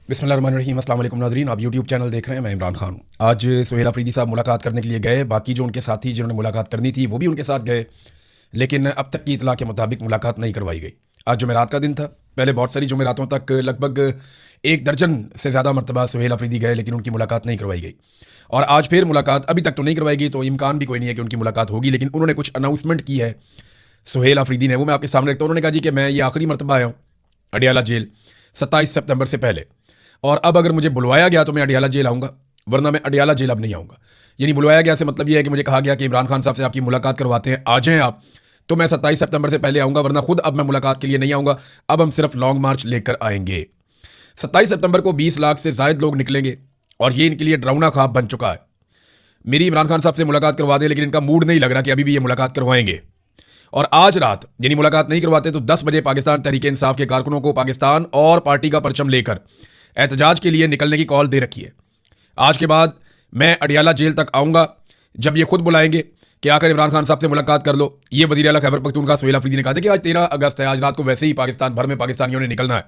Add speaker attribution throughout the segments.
Speaker 1: बिस्मिल्लाहिर्रहमानिर्रहीम। अस्सलाम वालेकुम नाज़रीन, आप यूट्यूब चैनल देख रहे हैं। मैं इमरान खान हूँ। आज सुहेल अफरीदी साहब मुलाकात करने के लिए गए। बाकी जो उनके साथी जिन्होंने मुलाकात करनी थी वो भी उनके साथ गए, लेकिन अब तक की इतला के मुताबिक मुलाकात नहीं करवाई गई। आज जुमेरात का दिन था। पहले बहुत सारी जुमेरातों तक लगभग एक दर्जन से ज़्यादा मरतबा सुहेल अफरीदी गए, लेकिन उनकी मुलाकात नहीं करवाई गई। और आज फिर मुलाकात अभी तक तो नहीं करवाई गई, तो इम्कान भी कोई नहीं है कि उनकी मुलाकात होगी। लेकिन उन्होंने कुछ अनाउंसमेंट की है सुहेल अफरीदी ने, वो मैं आपके सामने रखता हूँ। उन्होंने कहा जी कि मैं ये आखिरी मरतबा आया हूँ अडियाला जेल 27 सितंबर से पहले, और अब अगर मुझे बुलवाया गया तो मैं अडियाला जेल आऊँगा, वरना मैं अडियाला जेल अब नहीं आऊँगा। यानी बुलवाया गया से मतलब ये है कि मुझे कहा गया कि इमरान खान साहब से आपकी मुलाकात करवाते हैं, आ जाएँ आप, तो मैं 27 सितंबर से पहले आऊँगा, वरना खुद अब मैं मुलाकात के लिए नहीं आऊँगा। अब हम सिर्फ लॉन्ग मार्च लेकर आएंगे। 27 सितंबर को 20 लाख से ज़ायद लोग निकलेंगे, और ये इनके लिए डरावना ख्वाब बन चुका है। मेरी इमरान खान साहब से मुलाकात करवा दें, लेकिन इनका मूड नहीं लग रहा कि अभी भी ये मुलाकात करवाएंगे। और आज रात यानी मुलाकात नहीं करवाते तो 10 बजे पाकिस्तान तहरीक इंसाफ के कारकुनों को पाकिस्तान और पार्टी का परचम लेकर एहतजाज के लिए निकलने की कॉल दे रखी है। आज के बाद मैं अडियाला जेल तक आऊँगा। जब ये खुद बुलाएंगे कि आकर इमरान खान साहब से मुलाकात कर लो, ये वज़ीर आला खैबर पख्तूनख्वा सुहेल अफरीदी ने कहा था कि आज 13 अगस्त है, आज रात को वैसे ही पाकिस्तान भर में पाकिस्तानियों ने निकलना है।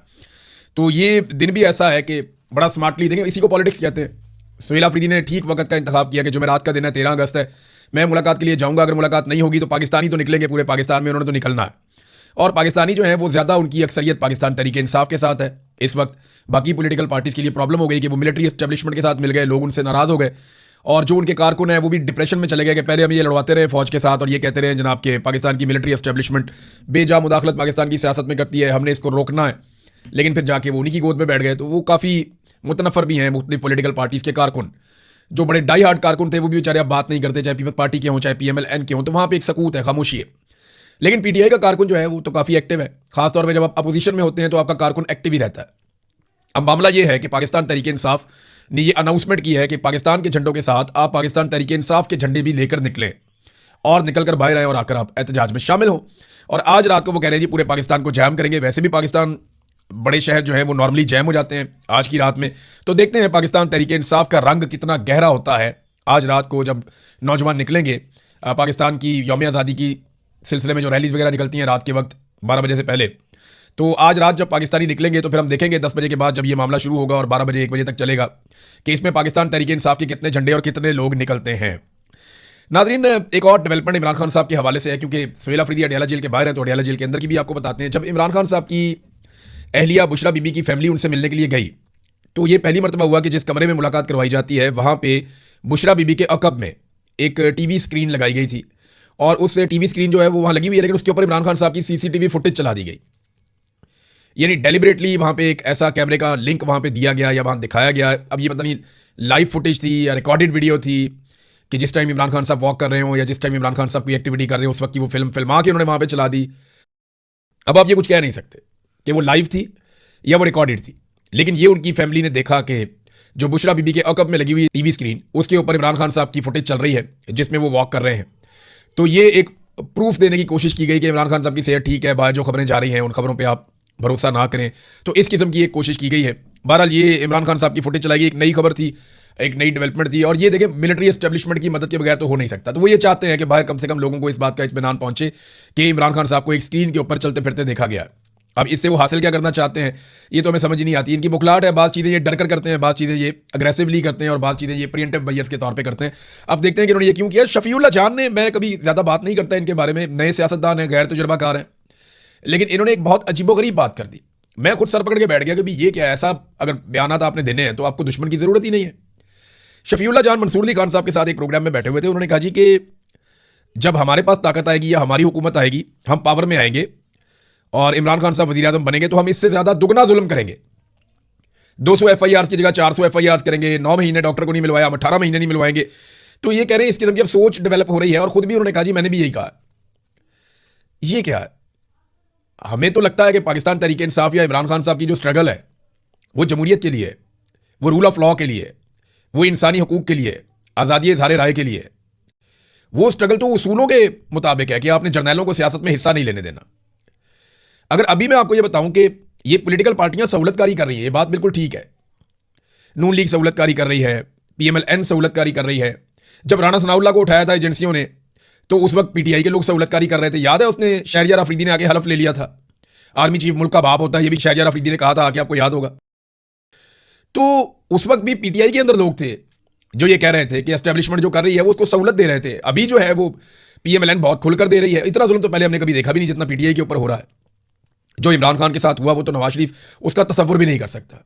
Speaker 1: तो ये दिन भी ऐसा है कि बड़ा स्मार्टली देखें, इसी को पॉलिटिक्स कहते हैं। सुहेल अफरीदी ने ठीक वक्त का इंतखाब किया कि जुमेरात का दिन है, 13 अगस्त है, मैं मुलाकात के लिए जाऊँगा। अगर मुलाकात नहीं होगी तो पाकिस्तानी तो निकलेंगे, पूरे पाकिस्तान में उन्होंने तो निकलना है। और पाकिस्तानी जो है वो ज़्यादा, उनकी अक्सरियत पाकिस्तान तहरीक इंसाफ के साथ है इस वक्त। बाकी पॉलिटिकल पार्टीज़ के लिए प्रॉब्लम हो गई कि वो मिलिट्री एस्टेब्लिशमेंट के साथ मिल गए, लोग उनसे नाराज़ हो गए। और जो उनके कारकुन हैं वो भी डिप्रेशन में चले गए कि पहले हम ये लड़वाते रहे फ़ौज के साथ और ये कहते रहे जनाब के पाकिस्तान की मिलिट्री एस्टेब्लिशमेंट बेजा मुदाखलत पाकिस्तान की सियासत में करती है, हमने इसको रोकना है। लेकिन फिर जाके वो उन्हीं की गोद में बैठ गए। तो वो काफ़ी मुतनफ़र भी हैं मुख्तलिफ पॉलिटिकल पार्टीज़ के कारकुन। जो बड़े डाई हार्ड कारकुन थे वो भी बेचारे अब बात नहीं करते, चाहे पीपल्स पार्टी के हों चाहे PMLN के हों। तो वहाँ पे एक सकूत है, खामोशी है। लेकिन PTI का कारकुन जो है वो तो काफ़ी एक्टिव है। खासतौर पर जब आप अपोजिशन में होते हैं तो आपका कारकुन एक्टिव ही रहता है। अब मामला ये है कि पाकिस्तान तहरीक इंसाफ ने ये अनाउंसमेंट की है कि पाकिस्तान के झंडों के साथ आप पाकिस्तान तहरीक इंसाफ के झंडे भी लेकर निकलें, और निकल कर बाहर आए और आकर आप एहतजाज में शामिल हों। और आज रात को वो कह रहे हैं जी पूरे पाकिस्तान को जैम करेंगे। वैसे भी पाकिस्तान बड़े शहर जो हैं वो नॉर्मली जैम हो जाते हैं आज की रात में। तो देखते हैं पाकिस्तान तहरीक इंसाफ का रंग कितना गहरा होता है आज रात को जब नौजवान निकलेंगे। पाकिस्तान की यौम आज़ादी की सिलसिले में जो रैलीज वगैरह निकलती हैं रात के वक्त 12 बजे से पहले, तो आज रात जब पाकिस्तानी निकलेंगे तो फिर हम देखेंगे 10 बजे के बाद जब ये मामला शुरू होगा और 12 बजे 1 बजे तक चलेगा कि इसमें पाकिस्तान तहरीक इंसाफ के कितने झंडे और कितने लोग निकलते हैं। नाज़रीन, एक और डेवलपमेंट इमरान खान साहब के हवाले से है, क्योंकि सुहेल अफरीदी अडियाला जेल के बाहर हैं तो अडियाला जेल के अंदर की भी आपको बताते हैं। जब इमरान खान साहब की अहलिया बुशरा बीबी की फैमिली उनसे मिलने के लिए गई, तो ये पहली मरतबा हुआ कि जिस कमरे में मुलाकात करवाई जाती है वहाँ पे बुशरा बीबी के अकब में एक टीवी स्क्रीन लगाई गई थी, और उस टीवी स्क्रीन जो है वो वहाँ लगी हुई है, लेकिन उसके ऊपर इमरान खान साहब की CCTV फुटेज चला दी गई। यानी डेलिबरेटली वहाँ पे एक ऐसा कैमरे का लिंक वहाँ पे दिया गया या वहाँ दिखाया गया। अब ये पता नहीं लाइव फुटेज थी या रिकॉर्डेड वीडियो थी कि जिस टाइम इमरान खान साहब वॉक कर रहे हो या जिस टाइम इमरान खान साहब कोई एक्टिविटी कर रहे हो उस वक्त की वो फिल्मा के उन्होंने वहाँ पे चला दी। अब आप ये कुछ कह नहीं सकते कि वो लाइव थी या वो रिकॉर्डेड थी, लेकिन ये उनकी फैमिली ने देखा कि जो बुशरा बीबी के अकब में लगी हुई टीवी स्क्रीन उसके ऊपर इमरान खान साहब की फुटेज चल रही है जिसमें वो वॉक कर रहे हैं। तो ये एक प्रूफ देने की कोशिश की गई कि इमरान खान साहब की सेहत ठीक है, बाहर जो खबरें जा रही हैं उन खबरों पर आप भरोसा ना करें। तो इस किस्म की एक कोशिश की गई है। बहरहाल ये इमरान खान साहब की फुटेज चलाई गई, एक नई खबर थी, एक नई डेवलपमेंट थी। और ये देखें, मिलिट्री एस्टेब्लिशमेंट की मदद के बगैर तो हो नहीं सकता। तो वो ये चाहते हैं कि बाहर कम से कम लोगों को इस बात का इत्मीनान पहुंचे कि इमरान खान साहब को एक स्क्रीन के ऊपर चलते फिरते देखा गया है। अब इससे वो हासिल क्या करना चाहते हैं ये तो हमें समझ ही नहीं आती। इनकी बुखलाहट है, बात चीज़ें ये डर कर करते हैं, बात चीज़ें ये अग्रेसिवली करते हैं और बात चीज़ें ये प्रिएंटिव बायर्स के तौर पे करते हैं। अब देखते हैं कि उन्होंने ये क्यों किया। शफीउल्लाह जान ने, मैं कभी ज़्यादा बात नहीं करता इनके बारे में, नए सियासतदान हैं, गैर तजुर्बाकार हैं, लेकिन इन्होंने एक बहुत अजीबोगरीब बात कर दी। मैं खुद सर पकड़ के बैठ गया कि भाई ये क्या है, ऐसा अगर बयानात आपने देने हैं तो आपको दुश्मन की ज़रूरत ही नहीं है। शफीउल्लाह जान मंसूर अली खान साहब के साथ एक प्रोग्राम में बैठे हुए थे। उन्होंने कहा जी कि जब हमारे पास ताकत आएगी या हमारी हुकूमत आएगी, हम पावर में आएंगे और इमरान खान साहब वज़ीर आज़म बनेंगे तो हम इससे ज़्यादा दुगना जुल्म करेंगे। 200 FIR की जगह 400 FIR करेंगे। 9 महीने डॉक्टर को नहीं मिलवाया, हम 18 महीने नहीं मिलवाएंगे। तो ये कह रहे हैं, इस किस्म की अब सोच डेवलप हो रही है। और खुद भी उन्होंने कहा जी मैंने भी यही कहा। ये क्या है? हमें तो लगता है कि पाकिस्तान तहरीक इंसाफ या इमरान खान साहब की जो स्ट्रगल है वो जमहूरियत के लिए है, वो रूल ऑफ लॉ के लिए है, वो इंसानी हकूक़ के लिए, आज़ादी इज़हार राय के लिए। वो स्ट्रगल तो उसूलों के मुताबिक है कि आपने जर्नैलों को सियासत में हिस्सा नहीं लेने देना। अगर अभी मैं आपको ये बताऊं कि ये पॉलिटिकल पार्टियां सहूलतकारी कर रही हैं, ये बात बिल्कुल ठीक है। नून लीग सहूलतकारी कर रही है, PMLN सहूलतकारी कर रही है। जब राणा सनाउल्लाह को उठाया था एजेंसियों ने तो उस वक्त PTI के लोग सहूलतकारी कर रहे थे। याद है, उसने शहरयार अफरीदी ने आके हलफ ले लिया था। आर्मी चीफ मुल्क का बाप होता है, ये भी शहरयार अफरीदी ने कहा था आके, आपको याद होगा। तो उस वक्त भी पीटीआई के अंदर लोग थे जो ये कह रहे थे कि एस्टेब्लिशमेंट जो कर रही है वो उसको सहूलत दे रहे थे। अभी जो है वो पीएमएलएन बहुत खुलकर दे रही है। इतना जुल्म तो पहले हमने कभी देखा भी नहीं जितना पीटीआई के ऊपर हो रहा है। जो इमरान खान के साथ हुआ वो तो नवाज शरीफ उसका तसव्वुर भी नहीं कर सकता।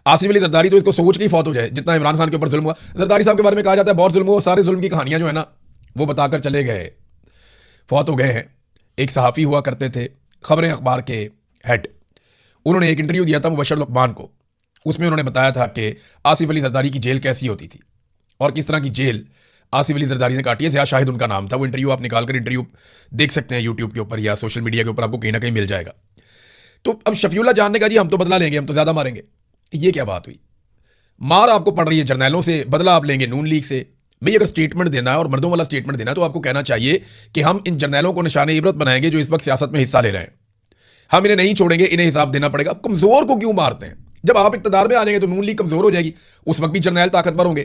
Speaker 1: आसिफ अली जरदारी तो इसको सोच के ही फौत हो जाए जितना इमरान खान के ऊपर जुल्म हुआ। जरदारी साहब के बारे में कहा जाता है बहुत जुल्म हुआ, सारे जुल्म की कहानियां जो है ना वो बताकर चले गए, फौत हो गए हैं। एक सहाफ़ी हुआ करते थे खबरें अखबार के हेड, उन्होंने एक इंटरव्यू दिया था मुबशर लुकमान को। उसमें उन्होंने बताया था कि आसिफ अली जरदारी की जेल कैसी होती थी और किस तरह की जेल आसिफ अली जरदारी ने काटी है। ज़िया शाहिद उनका नाम था। वो इंटरव्यू आप निकाल कर इंटरव्यू देख सकते हैं यूट्यूब के ऊपर या सोशल मीडिया के ऊपर, आपको कहीं ना कहीं मिल जाएगा। तो अब शफीउल्लाह जान ने कहा जी हम तो बदला लेंगे, हम तो ज़्यादा मारेंगे। ये क्या बात हुई? मार आपको पड़ रही है जर्नैलों से, बदला आप लेंगे नून लीग से। भाई अगर स्टेटमेंट देना है और मर्दों वाला स्टेटमेंट देना है तो आपको कहना चाहिए कि हम इन जर्नैलों को निशाने इबरत बनाएंगे जो इस वक्त सियासत में हिस्सा ले रहे हैं, हम इन्हें नहीं छोड़ेंगे, इन्हें हिसाब देना पड़ेगा। अब कमजोर को क्यों मारते हैं? जब आप इक्तदार में आ जाएंगे तो नून लीग कमजोर हो जाएगी, उस वक्त भी जर्नैल ताकतवर होंगे।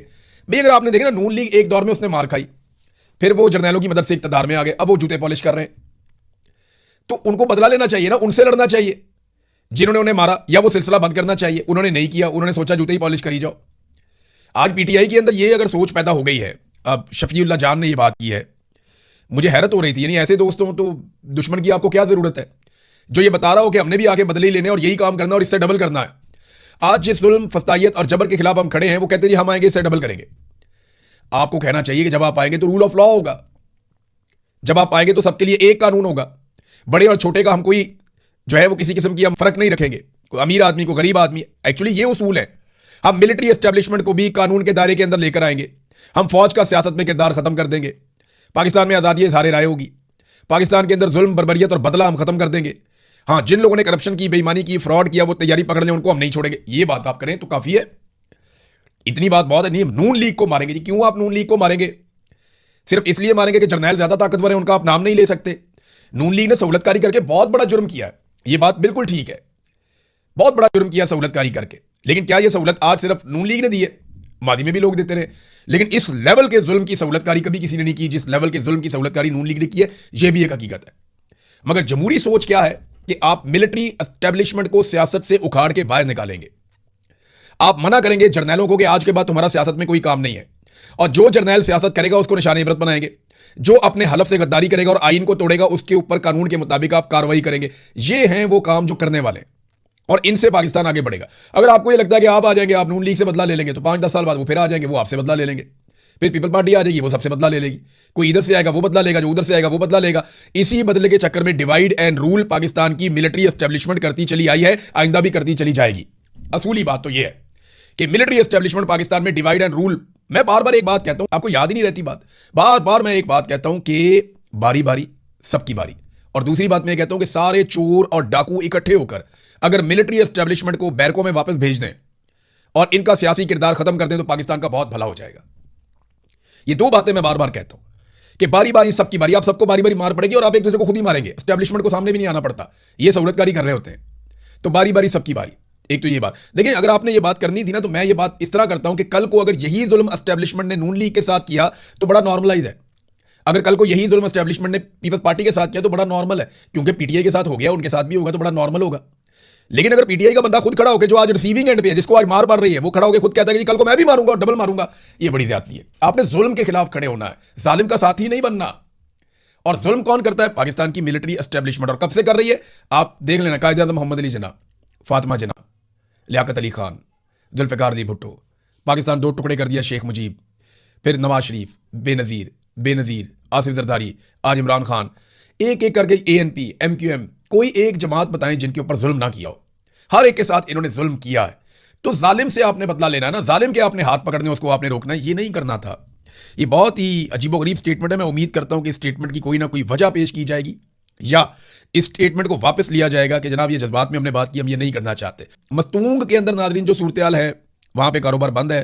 Speaker 1: भाई अगर आपने देखा ना नून लीग एक दौर में उसने मार खाई, फिर वो जर्नैलों की मदद से इक्तदार में आ गए, अब वो जूते पॉलिश कर रहे हैं। तो उनको बदला लेना चाहिए ना, उनसे लड़ना चाहिए जिन्होंने उन्हें मारा, या वो सिलसिला बंद करना चाहिए। उन्होंने नहीं किया, उन्होंने सोचा जूते ही पॉलिश करी जाओ। आज पीटीआई के अंदर ये अगर सोच पैदा हो गई है, अब शफीउल्लाह जान ने ये बात की है, मुझे हैरत हो रही थी। यानी ऐसे दोस्तों तो दुश्मन की आपको क्या जरूरत है जो ये बता रहा हो कि हमने भी आके बदले ही लेने और यही काम करना और इससे डबल करना है। आज जिस जुल्म, फस्तायत और जबर के खिलाफ हम खड़े हैं वो कहते हैं हम आएंगे इससे डबल करेंगे। आपको कहना चाहिए कि जब आप आएंगे तो रूल ऑफ लॉ होगा, जब आप आएंगे तो सबके लिए एक कानून होगा। बड़े और छोटे का हम कोई जो है वो किसी किस्म की हम फर्क नहीं रखेंगे, कोई अमीर आदमी को गरीब आदमी। एक्चुअली ये उसूल है। हम मिलिट्री एस्टेब्लिशमेंट को भी कानून के दायरे के अंदर लेकर आएंगे। हम फौज का सियासत में किरदार खत्म कर देंगे। पाकिस्तान में आज़ादी इज़हार राय होगी। पाकिस्तान के अंदर जुल्म, बर्बरियत और बदला हम खत्म कर देंगे। हाँ, जिन लोगों ने करप्शन की, बेईमानी की, फ्रॉड किया, वो तैयारी पकड़ लें, उनको हम नहीं छोड़ेंगे। ये बात आप करें तो काफी है। इतनी बात बहुत है। नहीं, नून लीग को मारेंगे जी। क्यों आप नून लीग को मारेंगे? सिर्फ इसलिए मारेंगे कि जर्नैल ज्यादा ताकतवर है, उनका आप नाम नहीं ले सकते। नून लीग ने सहूलतकारी करके बहुत बड़ा जुर्म किया है, ये बात बिल्कुल ठीक है, बहुत बड़ा जुर्म किया सहूलतकारी करके। लेकिन क्या यह सहूलत आज सिर्फ नून लीग ने दी है? माजी में भी लोग देते रहे, लेकिन इस लेवल के जुल्म की सहूलतकारी कभी किसी ने नहीं की जिस लेवल के जुल्म की सहूलतकारी नून लीग ने की है। यह भी एक हकीकत है। मगर जमहूरी सोच क्या है कि आप मिलिट्री एस्टेब्लिशमेंट को सियासत से उखाड़ के बाहर निकालेंगे। आप मना करेंगे जर्नैलों को कि आज के बाद तुम्हारा सियासत में कोई काम नहीं है, और जो जर्नैल सियासत करेगा उसको निशाने इबरत बनाएंगे। जो अपने हलफ से गद्दारी करेगा और आईन को तोड़ेगा उसके ऊपर कानून के मुताबिक आप कार्रवाई करेंगे। ये हैं वो काम जो करने वाले हैं, और इनसे पाकिस्तान आगे बढ़ेगा। अगर आपको ये लगता है कि आप आ जाएंगे, आप नून लीग से बदला ले लेंगे, तो 5-10 साल बाद वो फिर आ जाएंगे, वो आपसे बदला ले लेंगे। फिर पीपल पार्टी आ जाएगी, वो सबसे बदला ले लेगी। कोई इधर से आएगा वो बदला लेगा, जो उधर से आएगा वो बदला लेगा। इसी बदले के चक्कर में डिवाइड एंड रूल पाकिस्तान की मिलिट्री एस्टेब्लिशमेंट करती चली आई है, आइंदा भी करती चली जाएगी। असूली बात तो यह है कि मिलिट्री एस्टेब्लिशमेंट पाकिस्तान में डिवाइड एंड रूल। मैं बार बार एक बात कहता हूं, आपको याद ही नहीं रहती बात, बार बार मैं एक बात कहता हूं कि बारी बारी सबकी बारी। और दूसरी बात मैं कहता हूं कि सारे चोर और डाकू इकट्ठे होकर अगर मिलिट्री एस्टेब्लिशमेंट को बैरकों में वापस भेज दें और इनका सियासी किरदार खत्म कर दें तो पाकिस्तान का बहुत भला हो जाएगा। ये दो बातें मैं बार बार कहता हूं कि बारी बारी सबकी बारी, आप सबको बारी बारी मार पड़ेगी और आप एक दूसरे को खुद ही मारेंगे। एस्टेब्लिशमेंट को सामने भी नहीं आना पड़ता, ये सहूलतकारी कर रहे होते हैं। तो बारी बारी सबकी बारी। एक तो ये बात देखिए, अगर आपने ये बात करनी थी ना, तो मैं ये बात इस तरह करता हूं कि कल को अगर यही जुल्म एस्टेब्लिशमेंट ने नून लीग के साथ किया तो बड़ा नॉर्मलाइज है। अगर कल को यही जुल्म एस्टेब्लिशमेंट ने पीपल्स पार्टी के साथ किया तो बड़ा नॉर्मल है, क्योंकि पीटीआई के साथ हो गया, उनके साथ भी होगा तो बड़ा नॉर्मल होगा। लेकिन अगर पीटीआई का बंदा खुद खड़ा होकर, जो आज रिसीविंग एंड पे है, जिसको आज मार पड़ रही है, वो खड़ा होकर खुद कहता है कि कल को मैं भी मारूंगा और डबल मारूंगा, ये बड़ी ज्यादती है। आपने जुल्म के खिलाफ खड़े होना है, जालिम का साथी नहीं बनना। और जुल्म कौन करता है? पाकिस्तान की मिलिट्री एस्टेब्लिशमेंट। और कब से कर रही है? आप देख लेना, कायद-ए-आज़म मोहम्मद अली जिन्ना, फातिमा जिन्ना, लियाकत अली खान, जुल्फ़िकार अली भुट्टो, पाकिस्तान दो टुकड़े कर दिया शेख मुजीब, फिर नवाज शरीफ, बेनज़ीर, आसिफ जरदारी, आज इमरान खान, एक एक करके एएनपी, एमक्यूएम, कोई एक जमात बताएं जिनके ऊपर जुल्म ना किया हो। हर एक के साथ इन्होंने जुल्म किया है। तो जालिम से आपने बदला लेना है ना, जालिम के आपने हाथ पकड़ने, उसको आपने रोकना है, ये नहीं करना था। ये बहुत ही अजीबोगरीब स्टेटमेंट है। मैं उम्मीद करता हूं कि इस स्टेटमेंट की कोई ना कोई वजह पेश की जाएगी या इस स्टेटमेंट को वापस लिया जाएगा कि जनाब ये जज्बात में हमने बात की, हम ये नहीं करना चाहते। मस्तूंग के अंदर नाजरीन जो सूरत हाल है, वहां पे कारोबार बंद है,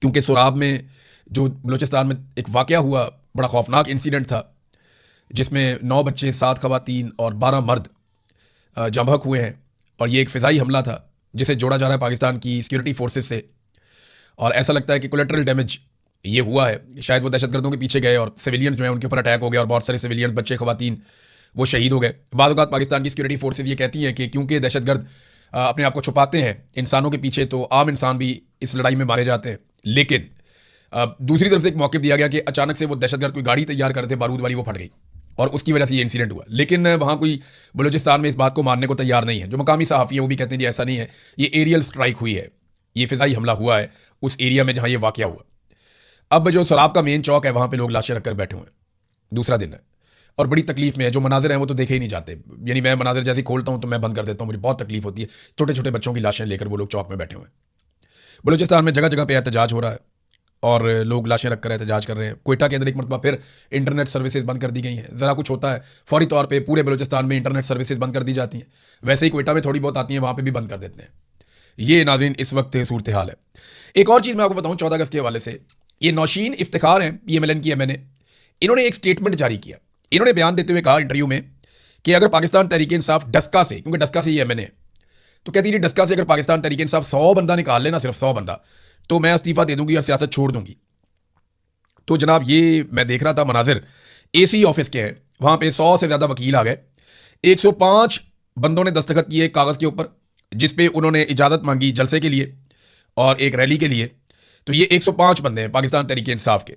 Speaker 1: क्योंकि सोराब में जो बलूचिस्तान में एक वाकया हुआ, बड़ा खौफनाक इंसिडेंट था, जिसमें 9 बच्चे, 7 खवातीन और 12 मर्द जबहक हुए हैं। और ये एक फ़िज़ाई हमला था जिसे जोड़ा जा रहा है पाकिस्तान की सिक्योरिटी फोर्सेस से। और ऐसा लगता है कि कोलेटरल डैमेज ये हुआ है, शायद वो दहशतगर्दों के पीछे गए और सिविलियंस जो है उनके ऊपर अटैक हो गया और बहुत सारे सिविलियंस, बच्चे, खवातीन वो शहीद हो गए। बाद औक़ात पाकिस्तान की सिक्योरिटी फोर्सेस ये कहती हैं कि क्योंकि दहशतगर्द अपने आप को छुपाते हैं इंसानों के पीछे, तो आम इंसान भी इस लड़ाई में मारे जाते हैं। लेकिन दूसरी तरफ से एक मौक़िफ़ दिया गया कि अचानक से वो दहशतगर्द कोई गाड़ी तैयार कर रहे थे बारूद वाली, वो फट गई और उसकी वजह से ये इंसिडेंट हुआ। लेकिन वहाँ कोई बलूचिस्तान में इस बात को मानने को तैयार नहीं है। जो मकामी सहाफ़ी है वो भी कहते हैं जी ऐसा नहीं है, ये एरियल स्ट्राइक हुई है, ये फ़िज़ाई हमला हुआ है उस एरिया में जहाँ ये वाक़या हुआ। अब जो सराब का मेन चौक है वहाँ पे लोग लाशें रखकर बैठे हुए हैं, दूसरा दिन है और बड़ी तकलीफ में है। जो मनाजिर हैं वो तो देखे ही नहीं जाते, यानी मैं मनाजिर जैसे खोलता हूँ तो मैं बंद कर देता हूँ, मुझे बहुत तकलीफ होती है। छोटे छोटे बच्चों की लाशें लेकर वो लोग चौक में बैठे हुए हैं। बलूचिस्तान में जगह जगह पे एहतजाज हो रहा है और लोग लाशें रखकर एहतजाज कर रहे हैं। क्वेटा के अंदर एक मरतबा फिर इंटरनेट सर्विसेज बंद कर दी गई हैं। ज़रा कुछ होता है फौरी तौर पे पूरे बलूचिस्तान में इंटरनेट सर्विसेज बंद कर दी जाती हैं। वैसे ही क्वेटा में थोड़ी बहुत आती हैं, वहाँ पे भी बंद कर देते हैं। ये नाज़रीन इस वक्त सूरत हाल है। एक और चीज़ मैं आपको बताऊँ 14 अगस्त के हवाले से, ये नौशीन इफ्तिखार हैं PMLN की MNA, इन्होंने एक स्टेटमेंट जारी किया। इन्होंने बयान देते हुए कहा इंटरव्यू में कि अगर पाकिस्तान तहरीक इंसाफ डस्का से, क्योंकि डस्का से ये MNA है, तो कहती है डस्का से अगर पाकिस्तान तहरीक इंसाफ 100 बंदा निकाल लेना, सिर्फ 100 बंदा, तो मैं इस्तीफ़ा दे दूंगी और सियासत छोड़ दूंगी। तो जनाब ये मैं देख रहा था मनाजिर AC ऑफिस के हैं, वहाँ पे 100 से ज़्यादा वकील आ गए। 105 बंदों ने दस्तखत किए कागज़ के ऊपर जिसपे उन्होंने इजाज़त मांगी जलसे के लिए और एक रैली के लिए। तो ये 105 बंदे हैं पाकिस्तान तहरीक इंसाफ के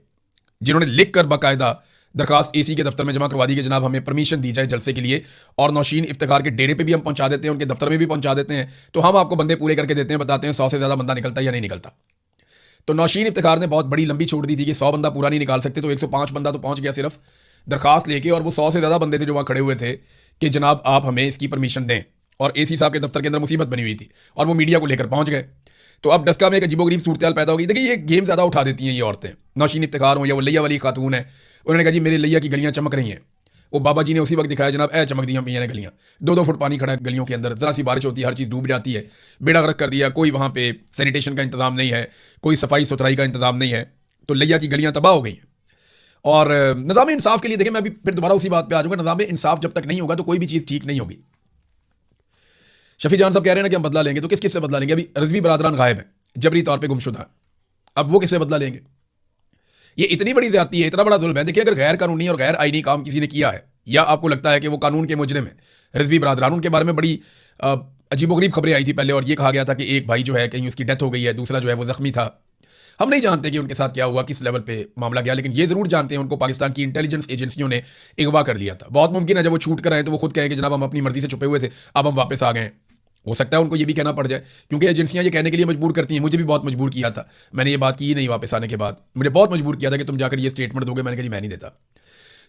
Speaker 1: जिन्होंने लिख कर बाकायदा दरखास्त AC के दफ्तर में जमा करवा दी कि जनाब हमें परमिशन दी जाए जलसे के लिए, और नौशीन इफ्तिखार के डेरे पे भी हम पहुंचा देते हैं, उनके दफ्तर में भी पहुंचा देते हैं, तो हम आपको बंदे पूरे करके देते हैं, बताते हैं 100 से ज़्यादा बंदा निकलता है या नहीं निकलता। तो नौशीन इफ्तिखार ने बहुत बड़ी लंबी छूट दी थी कि 100 बंदा पूरा नहीं निकाल सकते, तो 105 बंदा तो पहुंच गया सिर्फ दरखास्त लेके, और वो 100 से ज़्यादा बंदे थे जो वहाँ खड़े हुए थे कि जनाब आप हमें इसकी परमिशन दें। और AC साहब के दफ्तर के अंदर मुसीबत बनी हुई थी और वो मीडिया को लेकर पहुंच गए। तो अब डस्का में एक अजीबोगरीब सूरत हाल पैदा हो गई। देखिए ये गेम ज़्यादा उठा देती हैं ये औरतें, नौशीन इफ्तिखार हो या वो लैया वाली खातून है। उन्होंने कहा जी मेरे लैया की गलियाँ चमक रही हैं। वो बाबा जी ने उसी वक्त दिखाया जनाब चमक दी हैं गलियाँ, 2-2 फुट पानी खड़ा है गलियों के अंदर, ज़रा सी बारिश होती है हर चीज़ डूब जाती है, बेड़ा गर्क कर दिया, कोई वहाँ पे सैनिटेशन का इंतज़ाम नहीं है, कोई सफाई सुथराई का इंतज़ाम नहीं है, तो लैया की गलियाँ तबाह हो गई हैं। और निज़ाम इंसाफ के लिए देखिए मैं अभी फिर दोबारा उसी बात पर आ जाऊँगा, निज़ाम इंसाफ जब तक नहीं होगा तो कोई भी चीज़ ठीक नहीं होगी। शफी जान साहब कह रहे हैं ना कि हम बदला लेंगे, तो किस किस से बदला लेंगे? अभी रिजवी बरादरान गायब है, जबरी तौर पे गुमशुदा, अब वो किससे बदला लेंगे? ये इतनी बड़ी ज्यादती है, इतना बड़ा जुल्म है। देखिए अगर गैर कानूनी और गैर आईनी काम किसी ने किया है या आपको लगता है कि वो कानून के मुजरिम है, रिजवी बरादरान, उनके बारे में बड़ी अजीबोगरीब खबरें आई थी पहले, और ये कहा गया था कि एक भाई जो है कहीं उसकी डेथ हो गई है, दूसरा जो है वो जख्मी था। हम नहीं जानते कि उनके साथ क्या हुआ, किस लेवल पे मामला गया, लेकिन ये जरूर जानते हैं उनको पाकिस्तान की इंटेलिजेंस एजेंसियों ने अगवा कर लिया था। बहुत मुमकिन है जब वो छूट कर आए तो वो खुद कहें कि जनाब हम अपनी मर्जी से छुपे हुए थे, अब हम वापस आ गए। हो सकता है उनको ये भी कहना पड़ जाए, क्योंकि एजेंसियां ये कहने के लिए मजबूर करती हैं। मुझे भी बहुत मजबूर किया था, मैंने ये बात की ही नहीं वापस आने के बाद, मुझे बहुत मजबूर किया था कि तुम जाकर ये स्टेटमेंट दोगे। मैंने कहा जी मैं नहीं देता,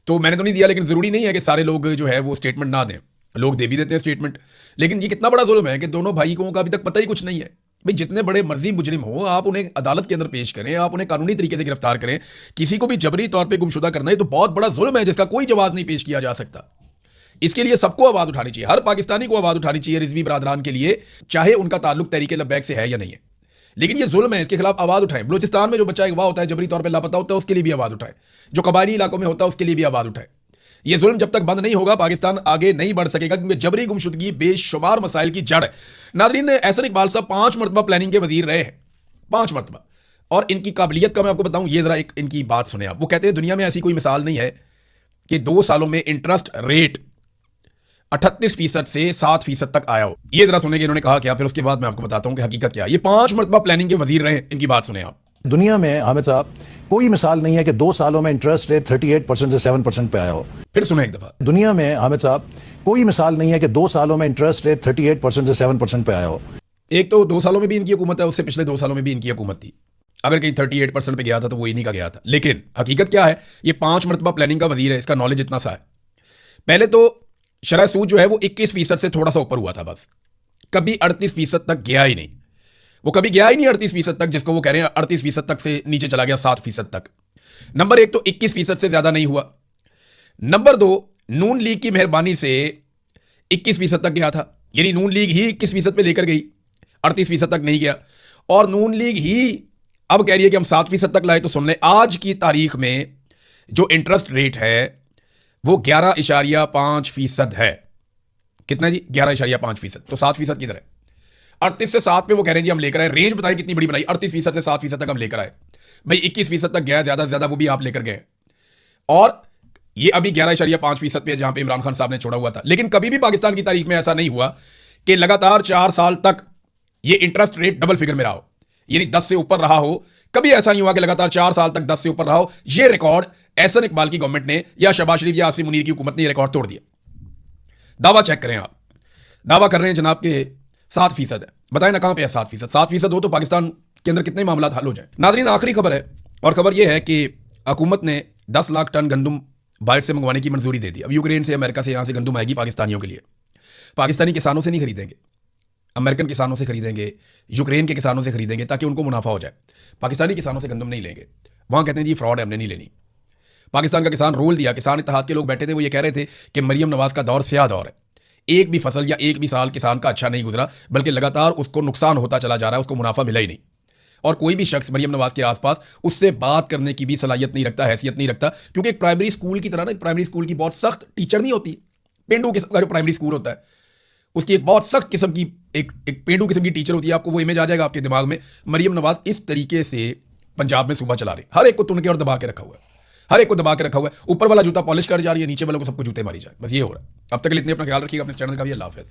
Speaker 1: तो मैंने तो नहीं दिया, लेकिन ज़रूरी नहीं है कि सारे लोग जो है वो स्टेटमेंट ना दें, लोग दे भी देते हैं स्टेटमेंट। लेकिन ये कितना बड़ा जुल्म है कि दोनों भाई को अभी तक पता ही कुछ नहीं है। भाई जितने बड़े मर्जी मुजरिम हो, आप उन्हें अदालत के अंदर पेश करें, आप उन्हें कानूनी तरीके से गिरफ्तार करें। किसी को भी जबरी तौर पर गुमशुदा करना है तो बहुत बड़ा जुल्म है जिसका कोई जवाब नहीं पेश किया जा सकता। इसके लिए सबको आवाज़ उठानी चाहिए, हर पाकिस्तानी को आवाज़ उठानी चाहिए रिजवी बरादरान के लिए, चाहे उनका ताल्लुक तहरीक लब्बैक से है या नहीं है। लेकिन ये जुल्म है, इसके खिलाफ आवाज़ उठाएं। बलूचिस्तान में जो बच्चा अगवा होता है, जबरी तौर पर लापता होता है, उसके लिए भी आवाज़ उठाएं। जो कबायली इलाकों में होता है उसके लिए भी आवाज़ उठाएं। ये जुल्म जब तक बंद नहीं होगा पाकिस्तान आगे नहीं बढ़ सकेगा, क्योंकि जबरी गुमशुदगी बेशुमार मसाइल की जड़ है। नाज़रीन, एहसन इकबाल साहब 5 मरतबा प्लानिंग के वजीर रहे हैं, 5 मरतबा, और इनकी काबिलियत का मैं आपको बताऊं, ये ज़रा एक इनकी बात सुने आप। वो कहते हैं दुनिया में ऐसी कोई मिसाल नहीं है कि 2 सालों में इंटरेस्ट रेट 38% से 7% तक आया हो। ये जरा सुने कि इन्होंने कहा क्या, फिर उसके बाद मैं आपको बताता हूं कि हकीकत क्या है। ये 5 मरतबा प्लानिंग के वजीर रहे, इनकी बात सुने आप।
Speaker 2: दुनिया में हामिद साहब कोई मिसाल नहीं है कि 2 सालों में इंटरेस्ट रेट 38% से 7% पे आया हो।
Speaker 1: फिर सुने एक दफा।
Speaker 2: दुनिया में हामिद साहब कोई मिसाल नहीं है कि 2 सालों में इंटरेस्ट रेट 38% से 7% पे आया हो।
Speaker 1: एक तो 2 सालों में भी इनकी हुकूमत है, उससे पिछले 2 सालों में भी इनकी हुकूमत थी। अगर कहीं 38% पे गया था तो वो इन्हीं का गया था। लेकिन हकीकत क्या है, ये 5 मरतबा प्लानिंग का वजीर है, इसका नॉलेज इतना सा है। पहले तो शरह सूद जो है वो 21% से थोड़ा सा ऊपर हुआ था बस, कभी 38% तक गया ही नहीं। वो कभी गया ही नहीं 38% तक, जिसको वो कह रहे हैं 38% तक से नीचे चला गया 7% तक। नंबर 1 तो 21% से ज्यादा नहीं हुआ। नंबर 2, नून लीग की मेहरबानी से 21% तक गया था, यानी नून लीग ही 21% पे लेकर गई, 38% तक नहीं गया। और नून लीग ही अब कह रही है कि हम 7% तक लाए। तो सुन लें, आज की तारीख में जो इंटरेस्ट रेट है वो 11.5% है। कितना जी? 11.5%। तो 7% किधर है? 38 से 7 पे वो कह रहे हैं जी हम लेकर आए। रेंज बताएं कितनी बड़ी बनाई, 38% से 7% तक हम लेकर आए। भाई 21% तक गया ज्यादा से ज्यादा, वो भी आप लेकर गए। और ये अभी 11.5% पे जहां पे इमरान खान साहब ने छोड़ा हुआ था। लेकिन कभी भी पाकिस्तान की तारीख में ऐसा नहीं हुआ कि लगातार 4 साल तक ये इंटरेस्ट रेट डबल फिगर में रहा हो, यानी 10 से ऊपर रहा हो। कभी ऐसा नहीं हुआ कि लगातार 4 साल तक 10 से ऊपर रहा हो। ये रिकॉर्ड एहसन इकबाल की गवर्नमेंट ने या शहबाज शरीफ या आसिम मुनीर की हुकूमत ने रिकॉर्ड तोड़ दिया। दावा चेक करें आप, दावा कर रहे हैं जनाब के 7% है। बताएं ना कहां पे है 7%? 7% हो तो पाकिस्तान के अंदर कितने मामला हल हो जाए। नाजरीन, आखिरी खबर है, और खबर यह है कि हुकूमत ने 10 लाख टन गंदम बाहर से मंगवाने की मंजूरी दे दी। अब यूक्रेन से, अमेरिका से, यहां से गंदम आएगी पाकिस्तानियों के लिए। पाकिस्तानी किसानों से नहीं खरीदेंगे, अमेरिकन किसानों से खरीदेंगे, यूक्रेन के किसानों से खरीदेंगे, ताकि उनको मुनाफा हो जाए। पाकिस्तानी किसानों से गंदम नहीं लेंगे। वहां कहते हैं जी फ्रॉड है, हमने नहीं लेनी। पाकिस्तान का किसान रोल दिया, किसान इत्तेहाद के लोग बैठे थे, वो ये कह रहे थे कि मरियम नवाज का दौर स्याह दौर है। एक भी फसल या एक भी साल किसान का अच्छा नहीं गुजरा, बल्कि लगातार उसको नुकसान होता चला जा रहा है, उसको मुनाफा मिला ही नहीं। और कोई भी शख्स मरियम नवाज के आसपास उससे बात करने की भी सलाहियत नहीं रखता, हैसियत नहीं रखता, क्योंकि एक प्राइमरी स्कूल की तरह ना, प्राइमरी स्कूल की बहुत सख्त टीचर नहीं होती। पेंडू किस्म का जो प्राइमरी स्कूल होता है, उसकी एक बहुत सख्त किस्म की एक पेंडू किस्म की टीचर होती है। आपको वो इमेज आ जाएगा आपके दिमाग में। मरियम नवाज इस तरीके से पंजाब में सूबा चला रही, हर एक को तुनके और दबा के रखा हुआ है, हर एक को दबा के रखा हुआ है। ऊपर वाला जूता पॉलिश कर जा रही है, नीचे वालों को सबको जूते मारी जाए, बस ये हो रहा है। अब तक के लिए इतने अपना ख्याल रखिएगा, अपने चैनल का भी। अल्लाह हाफ़िज़।